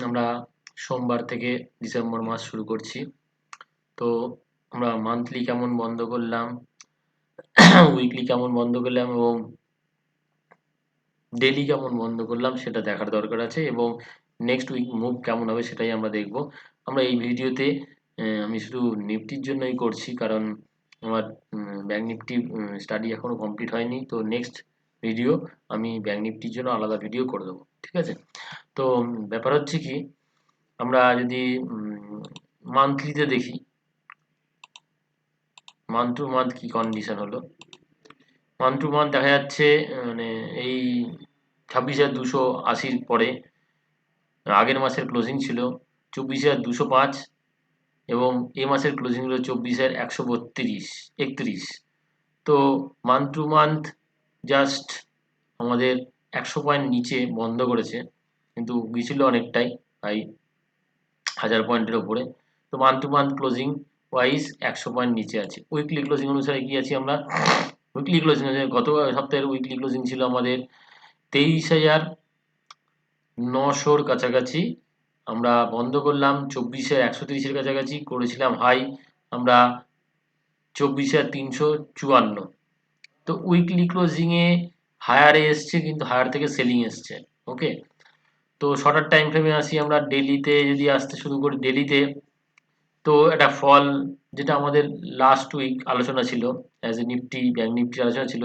আমরা সোমবার থেকে ডিসেম্বর মাস শুরু করছি। তো আমরা মান্থলি কেমন বন্ধ করলাম, উইকলি কেমন বন্ধ করলাম এবং ডেইলি কেমন বন্ধ করলাম সেটা দেখার দরকার আছে এবং নেক্সট উইক মুভ কেমন হবে সেটাই আমরা দেখব। আমরা এই ভিডিওতে আমি শুধু নিফটির জন্যই করছি, কারণ আমার ব্যাঙ্ক নিফটি স্টাডি এখনো কমপ্লিট হয়নি। তো নেক্সট ভিডিও আমি ব্যাঙ্ক নিফটির জন্য আলাদা ভিডিও করে দেবো, ঠিক আছে? তো ব্যাপার হচ্ছে কি, আমরা যদি মান্থলিতে দেখি, মান্থ টু মান্থ কি কন্ডিশন হলো। মান্থ টু মান্থ দেখা যাচ্ছে মানে এই 26,280 পরে আগের মাসের ক্লোজিং ছিল 24,205 এবং এ মাসের ক্লোজিং হলো 24,132 31। তো মান্থ টু মান্থ জাস্ট আমাদের 100 পয়েন্ট নিচে বন্ধ করেছে, কিন্তু গিয়েছিল অনেকটাই, প্রায় 1000 পয়েন্টের ওপরে। তো month to month closing wise 100 point নিচে আছে। উইকলি ক্লোজিং অনুসারে কি আছি আমরা? উইকলি ক্লোজিং অনুসারে গত সপ্তাহের উইকলি ক্লোজিং ছিল আমাদের 23,900 কাছাকাছি। আমরা বন্ধ করলাম 24,130 কাছাকাছি, করেছিলাম হাই আমরা 24,354। তো উইকলি ক্লোজিং এ হায়ারে এসছে, কিন্তু হায়ার থেকে সেলিং এসছে। ওকে, তো শর্টার টাইম ফ্রেমে আসি আমরা। ডেলিতে যদি আসতে শুরু করি, ডেলিতে তো একটা ফল, যেটা আমাদের লাস্ট উইক আলোচনা ছিল, অ্যাজ এ নিফটি ব্যাঙ্ক নিফটির আলোচনা ছিল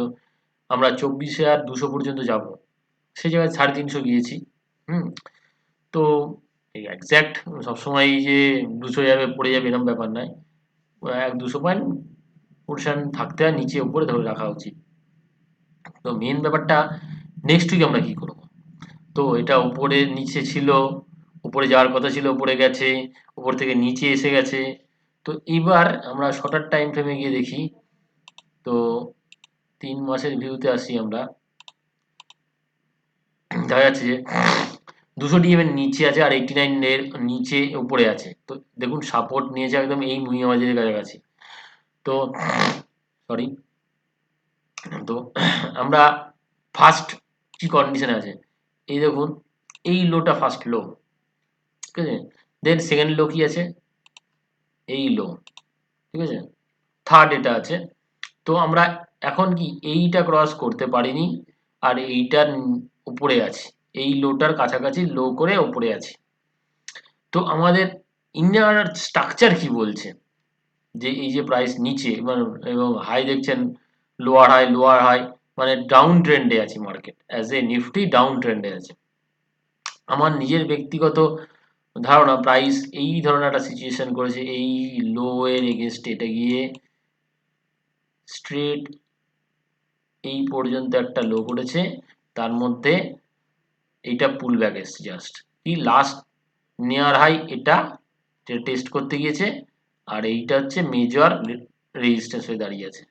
আমরা 24,200 পর্যন্ত যাব, সেই জায়গায় 350 গিয়েছি। হুম, তো এই এক্স্যাক্ট সবসময় যে 200 যাবে পড়ে যাবে এরকম ব্যাপার নয়, 1-200 পয়েন্ট পোর্শন থাকতে হয়, নিচে উপরে ধরে রাখা উচিত। তো মেন ব্যাপারটা নেক্সট উইক আমরা কি করব। তো এটা উপরে নিচে ছিল, উপরে যাওয়ার কথা ছিল, উপরে গেছে, উপর থেকে নিচে এসে গেছে। তো এবার আমরা শর্টার টাইম ফ্রেমে গিয়ে দেখি। তো 3 মাসের ভিউতে আসি আমরা। দেখা যাচ্ছে যে 200 ডিএম এর নিচে আছে আর 89 এর নিচে উপরে আছে। তো দেখুন সাপোর্ট নিয়েছে একদম এই মুইয়া বাজারের কাছাকাছি। তো সরি, তো আমরা ফার্স্ট কি কন্ডিশনে আছে, এই দেখুন এই লোটা ফার্স্ট লো, ঠিক আছে? দেন সেকেন্ড লো কি আছে, এই লো, ঠিক আছে? থার্ড এটা আছে। তো আমরা এখন কি এইটা ক্রস করতে পারিনি, আর এইটার উপরে আছে, এই লোটার কাছাকাছি লো করে উপরে আছে। তো আমাদের ইনার স্ট্রাকচার কি বলছে, যে এই যে প্রাইস নিচে এবং হাই দেখছেন, লোয়ার হাই, মানে ডাউন ট্রেন্ডে আছে market, as a Nifty down ট্রেন্ডে আছে। আমার নিজের ব্যক্তিগত ধারণা প্রাইস এই ধরনের একটা সিচুয়েশন করেছে, এই লো এর এগেনস্টে এটা গিয়ে স্ট্রেট এই পর্যন্ত একটা লো করেছে, তার মধ্যে এইটা পুল ব্যাক এসছে, জাস্ট কি লাস্ট নিয়ার হাই এটা টেস্ট করতে গিয়েছে, আর এইটা হচ্ছে মেজর রেজিস্ট্যান্স হয়ে দাঁড়িয়ে আছে।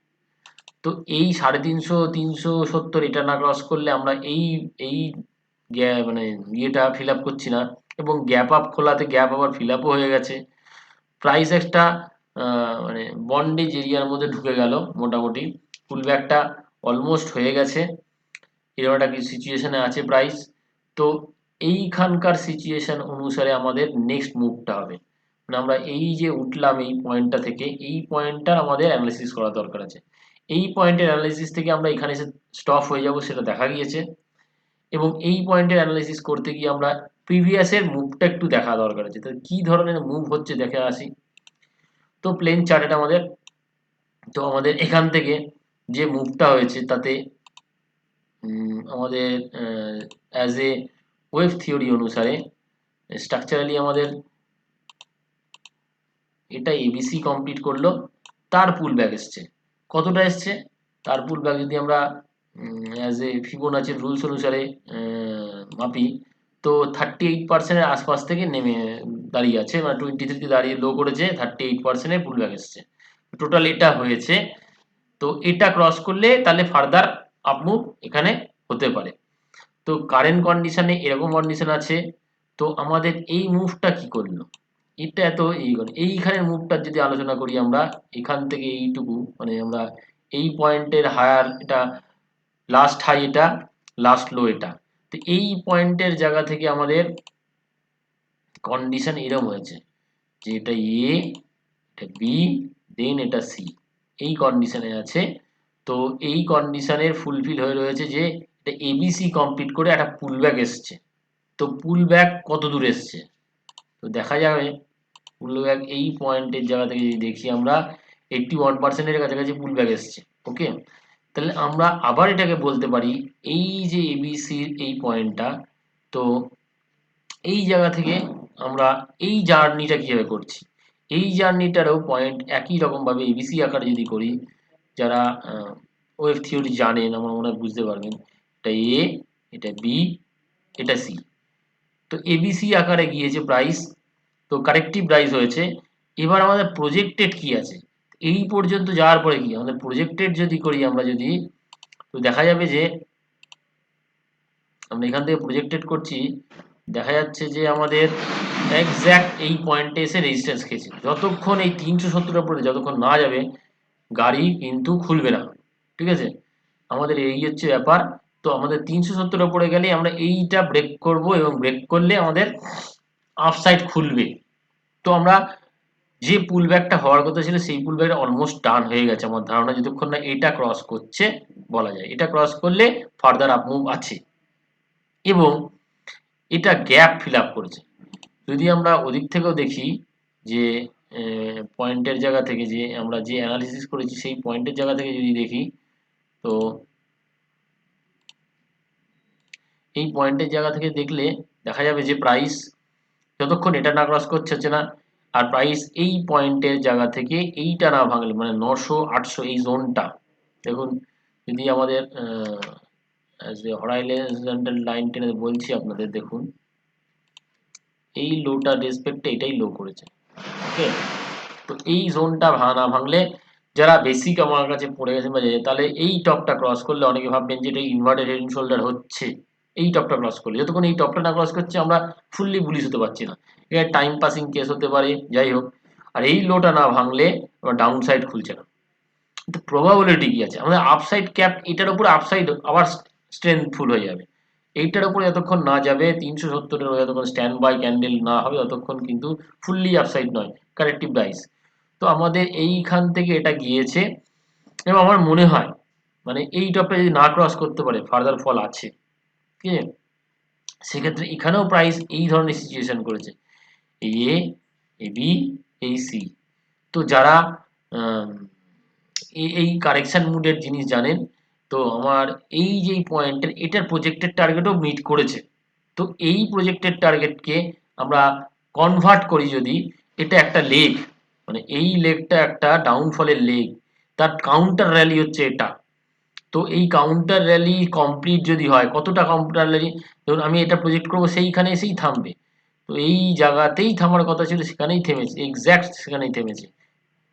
তো এই 350-370 এটা না ক্রস করলে আমরা এই এই মানে ইয়েটা ফিল আপ করছি না, এবং গ্যাপ আপ খোলাতে গ্যাপ আবার ফিল আপও হয়ে গেছে। প্রাইস একটা মানে বন্ডেজ এরিয়ার মধ্যে ঢুকে গেল মোটামুটি, পুল ব্যাকটা অলমোস্ট হয়ে গেছে, এরকম একটা কি সিচুয়েশনে আছে প্রাইস। তো এইখানকার সিচুয়েশন অনুসারে আমাদের নেক্সট মুভটা হবে, মানে আমরা এই যে উঠলাম এই পয়েন্টটা থেকে, এই পয়েন্টটার আমাদের অ্যানালিসিস করা দরকার আছে। এই পয়েন্টের অ্যানালিসিস থেকে আমরা এখানে এসে স্টপ হয়ে যাব সেটা দেখা গিয়েছে, এবং এই পয়েন্টের অ্যানালিসিস করতে গিয়ে আমরা প্রিভিয়াসের মুভটা একটু দেখা দরকার আছে। তো কি ধরনের মুভ হচ্ছে দেখে আসি। তো প্লেন চার্ট আমাদের, তো আমাদের এখান থেকে যে মুভটা হয়েছে তাতে আমাদের অ্যাজ এ ওয়েভ থিওরি অনুসারে স্ট্রাকচারালি আমাদের এটা এবিসি কমপ্লিট করলো, তার পুল ব্যাক এসছে, কতটা এসছে তার পুল ব্যাক যদি আমরা অ্যাজ এ ফিবোনাচির রুলস অনুসারে মাপি, তো 38% আশপাশ থেকে নেমে দাঁড়িয়ে আছে, মানে 23 দাঁড়িয়ে লো করেছে, 38% পুল ব্যাক এসছে, টোটাল এটা হয়েছে। তো এটা ক্রস করলে তাহলে ফার্দার আপমুভ এখানে হতে পারে। তো কারেন্ট কন্ডিশনে এরকম কন্ডিশন আছে। তো আমাদের এই মুভটা কি করলো, এটা এত এইখানের মুভটার যদি আলোচনা করি আমরা, এখান থেকে এইটুকু মানে আমরা এই পয়েন্টের হায়ার, এটা লাস্ট হাই, এটা লাস্ট লো, এটা তো এই পয়েন্টের জায়গা থেকে আমাদের কন্ডিশন এরকম হয়েছে যে এটা এ, এটা বি, দেন এটা সি, এই কন্ডিশনে আছে। তো এই কন্ডিশনের ফুলফিল হয়ে রয়েছে যে এটা এবিসি কমপ্লিট করে একটা পুল ব্যাক এসছে। তো পুল ব্যাক কত দূর এসছে তো দেখা যাবে পুল ব্যাক এই পয়েন্টের জায়গা থেকে যদি দেখি আমরা 81% কাছাকাছি পুল ব্যাক এসছে। ওকে, তাহলে আমরা আবার এটাকে বলতে পারি এই যে এবিসির এই পয়েন্টটা, তো এই জায়গা থেকে আমরা এই জার্নিটা কিভাবে করছি, এই জার্নিটারও পয়েন্ট একই রকম ভাবে এবিসি আকারে যদি করি, যারা ওয়েভ থিওরি জানেন আমার মনে হয় বুঝতে পারবেন, এটা এ, এটা বি, এটা সি। তো এবিসি আকারে গিয়েছে প্রাইস, তো কারেক্টিভ প্রাইস হয়েছে। এবার আমাদের প্রজেক্টেড কি আছে, এই পর্যন্ত যাওয়ার পরে কি আমাদের প্রজেক্টেড যদি করি আমরা, যদি তো দেখা যাবে যে আমরা এখান থেকে প্রজেক্টেড করছি, দেখা যাচ্ছে যে আমাদের এক্স্যাক্ট এই পয়েন্টে এসে রেজিস্ট্যান্স খেয়েছে। যতক্ষণ এই 370 উপরে যতক্ষণ না যাবে গাড়ি কিন্তু খুলবে না। ঠিক আছে, আমাদের এই হচ্ছে ব্যাপার। তো আমাদের 370 উপরে গেলে আমরা এইটা ব্রেক করব এবং ব্রেক করলে আমাদের আপসাইড খুলবে। তো আমরা যে পুল ব্যাকটা হওয়ার কথা ছিল সেই পুল ব্যাকটা অলমোস্ট ডান হয়ে গেছে আমার ধারণা, যতক্ষণ না এটা ক্রস করছে বলা যায়। এটা ক্রস করলে ফার্দার আপ মুভ আছে এবং এটা গ্যাপ ফিল আপ করেছে। যদি আমরা ওদিক থেকেও দেখি যে পয়েন্টের জায়গা থেকে যে আমরা যে অ্যানালিসিস করেছি সেই পয়েন্টের জায়গা থেকে যদি দেখি, তো এই পয়েন্টের জায়গা থেকে দেখলে দেখা যাবে যে প্রাইস যতক্ষণ এটা না ক্রস করছে হচ্ছে না, আর প্রাইস এই পয়েন্টের জায়গা থেকে এইটা না ভাঙলে মানে 900 800 এই জোনটা দেখুন, যদি আমাদের হরাইজন্টাল লাইন টেনে বলছি আপনাদের, দেখুন এই লোটা রেসপেক্টে এটাই লো করেছে। ওকে, তো এই জোনটা না ভাঙলে যারা বেসিক আমার কাছে পড়ে গেছে বা তাহলে এই টপটা ক্রস করলে অনেকে ভাববেন যে এটা ইনভার্টেড হেড এন্ড শোল্ডার হচ্ছে। এই টপটা ক্রস করলে, যতক্ষণ এই টপটা না ক্রস করছে আমরা ফুললি বুলিশ হতে পারছি না, এটা টাইম পাসিং কেস হতে পারে, যাই হোক। আর এই লোটা না ভাঙলে আমরা ডাউন সাইড খুলছে না। কিন্তু প্রবাবিলিটি কি আছে আমাদের আপসাইড ক্যাপ, এটার উপর আপসাইড আবার স্ট্রেংথফুল হয়ে যাবে। এইটার উপরে যতক্ষণ না যাবে 370-এর যতক্ষণ স্ট্যান্ড বাই ক্যান্ডেল না হবে ততক্ষণ কিন্তু ফুললি আপসাইড নয়, কারেক্টিভ প্রাইস। তো আমাদের এইখান থেকে এটা গিয়েছে এবং আমার মনে হয় মানে এই টপটা যদি না ক্রস করতে পারে ফার্দার ফল আছে। ঠিক আছে, সেক্ষেত্রে এখানেও প্রাইস এই ধরনের সিচুয়েশন করেছে, এই এ, এই বি, এই সি। তো যারা এই কারেকশন মুডের জিনিস জানেন, তো আমার এই যে পয়েন্টের এটার প্রজেক্টেড টার্গেটও মিট করেছে। তো এই প্রজেক্টেড টার্গেটকে আমরা কনভার্ট করি যদি, এটা একটা লেগ, মানে এই লেগটা একটা ডাউনফলের লেগ, তার কাউন্টার র্যালি হচ্ছে এটা। তো এই কাউন্টার র্যালি কমপ্লিট যদি হয়, কতটা কাউন্টার র্যালি, ধরুন আমি এটা প্রজেক্ট করবো সেইখানে এসেই থামবে, তো এই জায়গাতেই থামার কথা ছিল সেখানেই থেমেছে, এক্স্যাক্ট সেখানেই থেমেছে।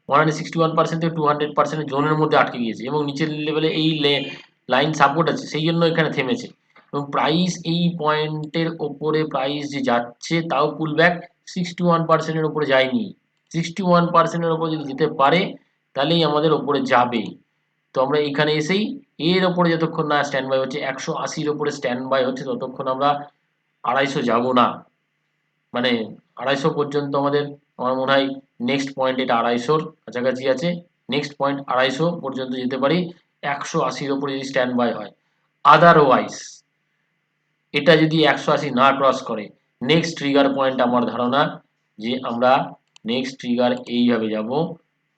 161% থেকে 200% জোনের মধ্যে আটকে গিয়েছে এবং নিচের লেভেলে এই লাইন সাপোর্ট আছে, সেই জন্য এখানে থেমেছে। এবং প্রাইস এই পয়েন্টের ওপরে প্রাইস যে যাচ্ছে তাও পুল ব্যাক 61%-এর ওপরে যায়নি। 61%-এর ওপরে যদি যেতে পারে তাহলেই আমাদের ওপরে যাবে। তো আমরা এখানে এসেই এর ওপরে যতক্ষণ না স্ট্যান্ড বাই হচ্ছে, 180-র ওপরে স্ট্যান্ড বাই হচ্ছে, ততক্ষণ আমরা 250 যাব না। মানে 250 পর্যন্ত আমাদের, আমার মনে হয় নেক্সট পয়েন্ট এটা 250-র কাছাকাছি আছে, নেক্সট পয়েন্ট 250 পর্যন্ত যেতে পারি 180-র ওপরে যদি স্ট্যান্ড বাই হয়। আদারওয়াইজ এটা যদি 180 না ক্রস করে নেক্সট ট্রিগার পয়েন্ট আমার ধারণা যে আমরা নেক্সট ট্রিগার এইভাবে যাব,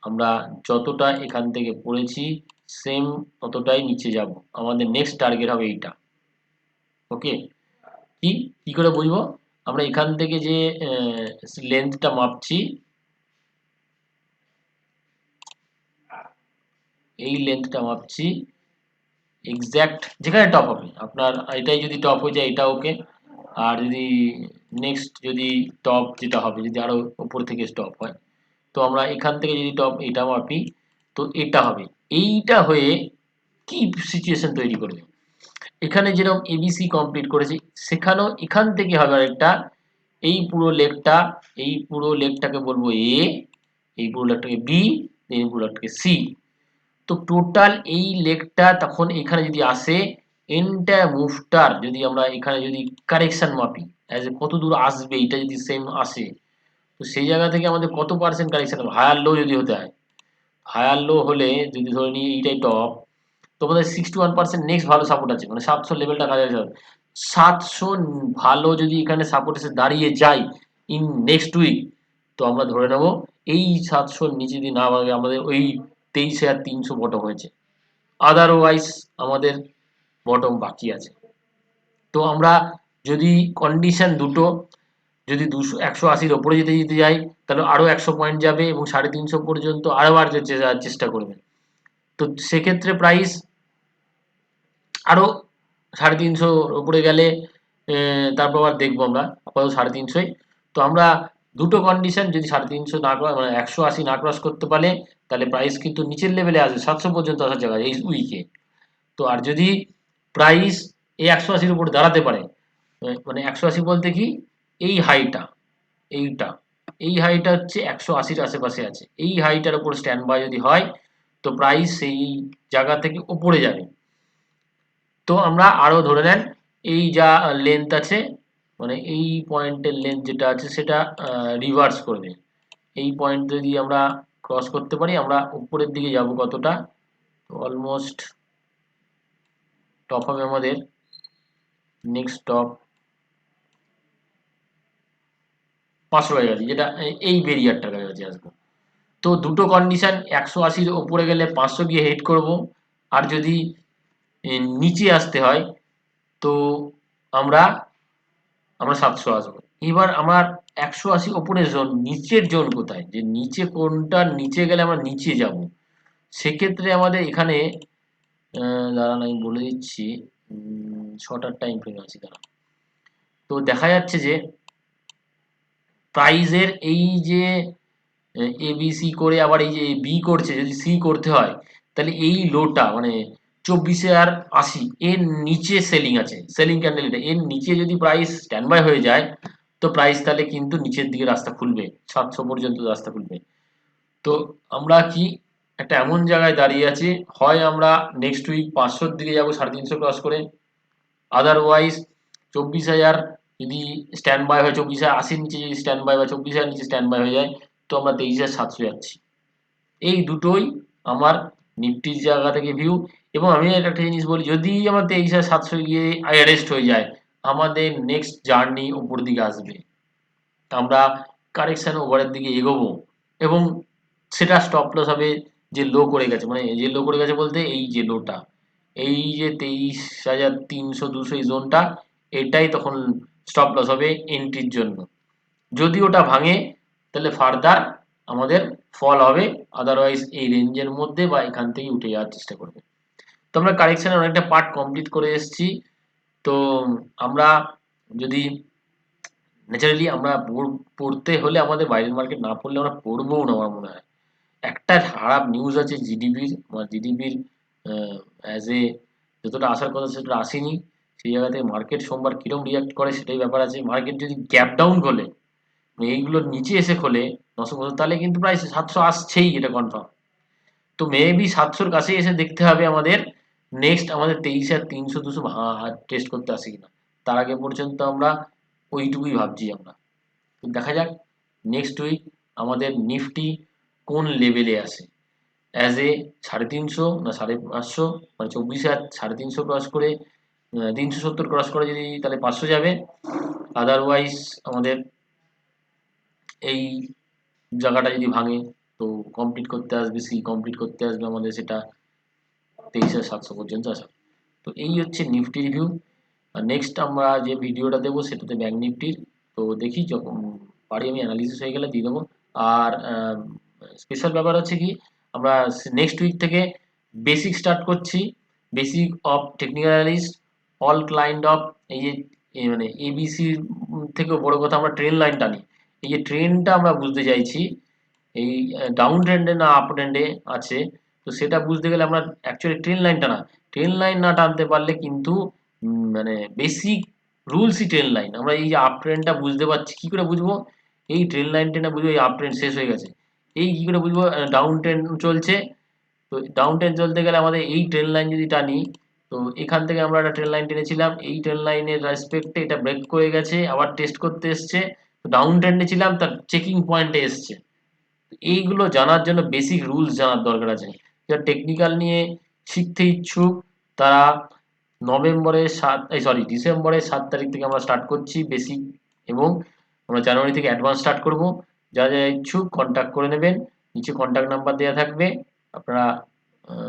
আমরা যতটা এখান থেকে পড়েছি সেম ততটাই নিচে যাব, আমাদের নেক্সট টার্গেট হবে এইটা। ওকে, কি কি করে বুঝবো, আমরা এখান থেকে যে লেন্থটা মাপছি, এই লেন্থটা মাপছি এক্স্যাক্ট যেখানে টপ হবে আপনার, এটাই যদি টপ হয়ে যায় এটা ওকে। আর যদি নেক্সট যদি টপ যেটা হবে যদি আরো উপর থেকে স্টপ হয়, তো আমরা এখান থেকে যদি টপ এটা মাপি তো এটা হবে, এইটা হয়ে কি সিচুয়েশন তৈরি করবে, এখানে যেরকম এবিসি কমপ্লিট করেছি সেখানেও এখান থেকে হবে আরেকটা, এই পুরো লেগটা, এই পুরো লেগটাকে বলবো এ, এই পুরো লেগটাকে বি, এই পুরো লেগটাকে সি। তো টোটাল এই লেগটা তখন এখানে যদি আসে এন্টায়ার মুভটার যদি আমরা এখানে যদি কারেকশন মাপি অ্যাজ এ কত দূর আসবে, এটা যদি সেম আসে, তো সেই জায়গা থেকে আমাদের কত পার্সেন্ট কারেকশন হবে, হায়ার লো যদি হতে হয়, হায়ার লো হলে যদি ধরে নিই এইটাই টপ, তো আমাদের 61% নেক্সট ভালো সাপোর্ট আছে, মানে 700 লেভেলটা কাছাকাছি হবে। 700 ভালো যদি এখানে সাপোর্ট এসে দাঁড়িয়ে যায় ইন নেক্সট উইক, তো আমরা ধরে নেব এই 700 নিচে যদি না ভাঙে আমাদের ওই 23,300 বটম হয়েছে, আদারওয়াইজ আমাদের বটম বাকি আছে। তো আমরা যদি কন্ডিশন দুটো, যদি 180-র ওপরে যেতে যেতে যাই তাহলে আরো 100 পয়েন্ট যাবে এবং 350 পর্যন্ত আরো বার যাওয়ার চেষ্টা করবে। তো সেক্ষেত্রে প্রাইস আরো 350 উপরে গেলে তারপর আবার দেখবো আমরা, আপাতত 350। তো আমরা দুটো কন্ডিশন, যদি 350 না মানে 180 না ক্রস করতে পারলে তাহলে প্রাইস কিন্তু নিচের লেভেলে আসবে, 700 পর্যন্ত আসার জায়গায় এই উইকে। তো আর যদি প্রাইস এই 180-র উপরে দাঁড়াতে পারে, মানে 180 বলতে কি এই হাইটা, এইটা, এই হাইটা হচ্ছে 180-র আশেপাশে আছে, এই হাইটার উপর স্ট্যান্ড বাই যদি হয় তো প্রাইস সেই জায়গা থেকে উপরে যাবে। তো আমরা আরো ধরে নেন এই যা লেন্থ আছে, মানে এই পয়েন্টের লেন্থ যেটা আছে সেটা রিভার্স করবে, এই পয়েন্ট যদি আমরা ক্রস করতে পারি আমরা উপরের দিকে যাব কতটা, অলমোস্ট টপ হবে আমাদের নেক্সট টপ 500 কাছাকাছি, যেটা এই বেরিয়ারটার কাছাকাছি আসবো। তো দুটো কন্ডিশন, 180-র ওপরে গেলে 500 গিয়ে হেড করব, আর যদি নিচে আসতে হয় তো আমরা আমরা 700 আসবো। এবার আমার 180 ওপরের জোন, নিচের জোন কোথায়, যে নিচে কোনটা, নিচে গেলে আমরা নিচে যাব, সেক্ষেত্রে আমাদের এখানে দাঁড়ান আমি বলে দিচ্ছি, শর্টার টাইম ফ্রেম আছে দাঁড়ান। তো দেখা যাচ্ছে যে প্রাইজের এই যে এ বি সি করে আবার এই যে বি করছে, যদি সি করতে হয় তাহলে এই লোটা মানে 24,080 এর নিচে সেলিং আছে, সেলিং ক্যান্ডেল, এটা এর নিচে যদি প্রাইস স্ট্যান্ড বাই হয়ে যায় তো প্রাইস তাহলে কিন্তু নিচের দিকে রাস্তা খুলবে, 700 পর্যন্ত রাস্তা খুলবে। তো আমরা কি একটা এমন জায়গায় দাঁড়িয়ে আছি, হয় আমরা নেক্সট উইক 500-র দিকে যাবো 350 ক্রস করে, আদারওয়াইজ 24,000 যদি স্ট্যান্ড বাই হয়, 24,080-র নিচে যদি স্ট্যান্ড বাই বা 24,000 নিচে স্ট্যান্ড বাই হয়ে যায় তো আমরা 23,700 যাচ্ছি। এই দুটোই আমার নিফটির জায়গা থেকে ভিউ। এবং আমি একটা জিনিস বলি, যদি আমার 23,700 গিয়ে অ্যারেস্ট হয়ে যায় আমাদের নেক্সট জার্নি উপর দিকে আসবে, আমরা কারেকশন ওভারের দিকে এগোবো, এবং সেটা স্টপ লস হবে যে লো করে গেছে, মানে যে লো করে গেছে বলতে এই যে লোটা, এই যে 23,300-200 এই জোনটা, এটাই তখন স্টপ লস হবে এন্ট্রির জন্য। যদি ওটা ভাঙে তাহলে ফার্দার আমাদের ফল হবে, আদারওয়াইজ এই রেঞ্জের মধ্যে বা এখান থেকে উঠে যাওয়ার চেষ্টা করবে। তো আমরা কারেকশনের অনেকটা পার্ট কমপ্লিট করে এসেছি। তো আমরা যদি ন্যাচারালি আমরা পড়তে হলে আমাদের বাইরের মার্কেট না পড়লে আমরা পড়বও না আমার মনে হয়। একটা খারাপ নিউজ আছে জিডিপির, আমার জিডিপির অ্যাজ এ যতটা আসার কথা সেটা আসেনি, সেই জায়গা থেকে মার্কেট সোমবার কিরম রিয়াক্ট করে সেটাই ব্যাপার আছে। মার্কেট যদি গ্যাপ ডাউন খোলে, মানে এইগুলোর নিচে এসে খোলে 900, তাহলে কিন্তু প্রায় 700 আসছেই, এটা কনফার্ম। তো মেবি 700-র কাছে এসে দেখতে হবে আমাদের নেক্সট আমাদের 23,300-200 টেস্ট করতে আসে কিনা, তার আগে পর্যন্ত আমরা ওইটুকুই ভাবছি আমরা। তো দেখা যাক নেক্সট উইক আমাদের নিফটি কোন লেভেলে আসে, অ্যাজ এ 350 না 550, মানে 24,350 ক্রস করে 370 ক্রস করে যদি তাহলে 500 যাবে, আদারওয়াইজ আমাদের এই জায়গাটা যদি ভাঙে তো কমপ্লিট করতে আসবে, সি কমপ্লিট করতে আসবে আমাদের সেটা 23,700 পর্যন্ত আসা। তো এই হচ্ছে নিফটি রিভিউ। আর নেক্সট আমরা যে ভিডিওটা দেবো সেটাতে ব্যাংক নিফটির, তো দেখি যখন পারি আমি অ্যানালিসিস হয়ে গেলে দিয়ে দেবো। আর স্পেশাল ব্যাপার হচ্ছে কি, আমরা নেক্সট উইক থেকে বেসিক স্টার্ট করছি, basic of technical analyst, all client of, এই যে মানে এবিসির থেকেও বড় কথা আমরা ট্রেন লাইন টানি, এই যে ট্রেনটা আমরা বুঝতে চাইছি এই ডাউন ট্রেন্ডে না আপ ট্রেন্ডে আছে, তো সেটা বুঝতে গেলে আমরা অ্যাকচুয়ালি ট্রেন লাইন টানা, ট্রেন লাইন না টানতে পারলে কিন্তু মানে বেসিক রুলসই ট্রেন লাইন, আমরা এই যে আপ ট্রেন্ডটা বুঝতে পারছি কি করে বুঝবো, এই ট্রেন লাইন টেনে বুঝবো এই আপ ট্রেন্ড শেষ হয়ে গেছে। এই কি করে বুঝবো ডাউন ট্রেন্ড চলছে, তো ডাউন ট্রেন্ড চলতে গেলে আমাদের এই ট্রেন লাইন যদি টানি তো এখান থেকে আমরা একটা ট্রেন লাইন টেনেছিলাম, এই ট্রেন লাইনের রেসপেক্টে এটা ব্রেক করে গেছে, আবার টেস্ট করতে এসছে, ডাউন ট্রেন্ডে ছিলাম, তার চেকিং পয়েন্টে এসছে। এইগুলো জানার জন্য বেসিক রুলস জানার দরকার আছে। যারা টেকনিক্যাল নিয়ে শিখতে ইচ্ছুক তারা ডিসেম্বরের 7 তারিখ থেকে আমরা স্টার্ট করছি বেসিক, এবং আমরা জানুয়ারি থেকে অ্যাডভান্স স্টার্ট করব। যারা যারা ইচ্ছুক কন্ট্যাক্ট করে নেবেন, নিচে কন্ট্যাক্ট নাম্বার দেওয়া থাকবে। আপনারা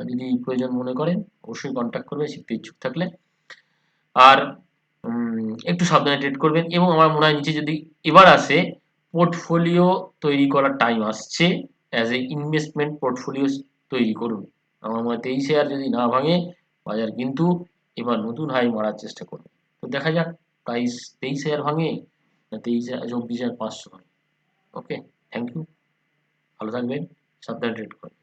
যদি প্রয়োজন মনে করেন অবশ্যই কন্ট্যাক্ট করবেন শিখতে ইচ্ছুক থাকলে। আর একটু সাবধানে ট্রেড করবেন, এবং আমার মনে হয় নিচে যদি এবার আসে পোর্টফোলিও তৈরি করার টাইম আসছে, অ্যাজ এ ইনভেস্টমেন্ট পোর্টফোলিও তৈরি করুন। আমার মনে হয় 23 শেয়ার যদি না ভাঙে বাজার কিন্তু এবার নতুন হাই মারার চেষ্টা করবে। তো দেখা যাক প্রাইস 23 শেয়ার ভাঙে না 24,500 ভাঙে। ওকে, থ্যাংক ইউ, ভালো থাকবেন, সাবধানে ট্রেড করুন।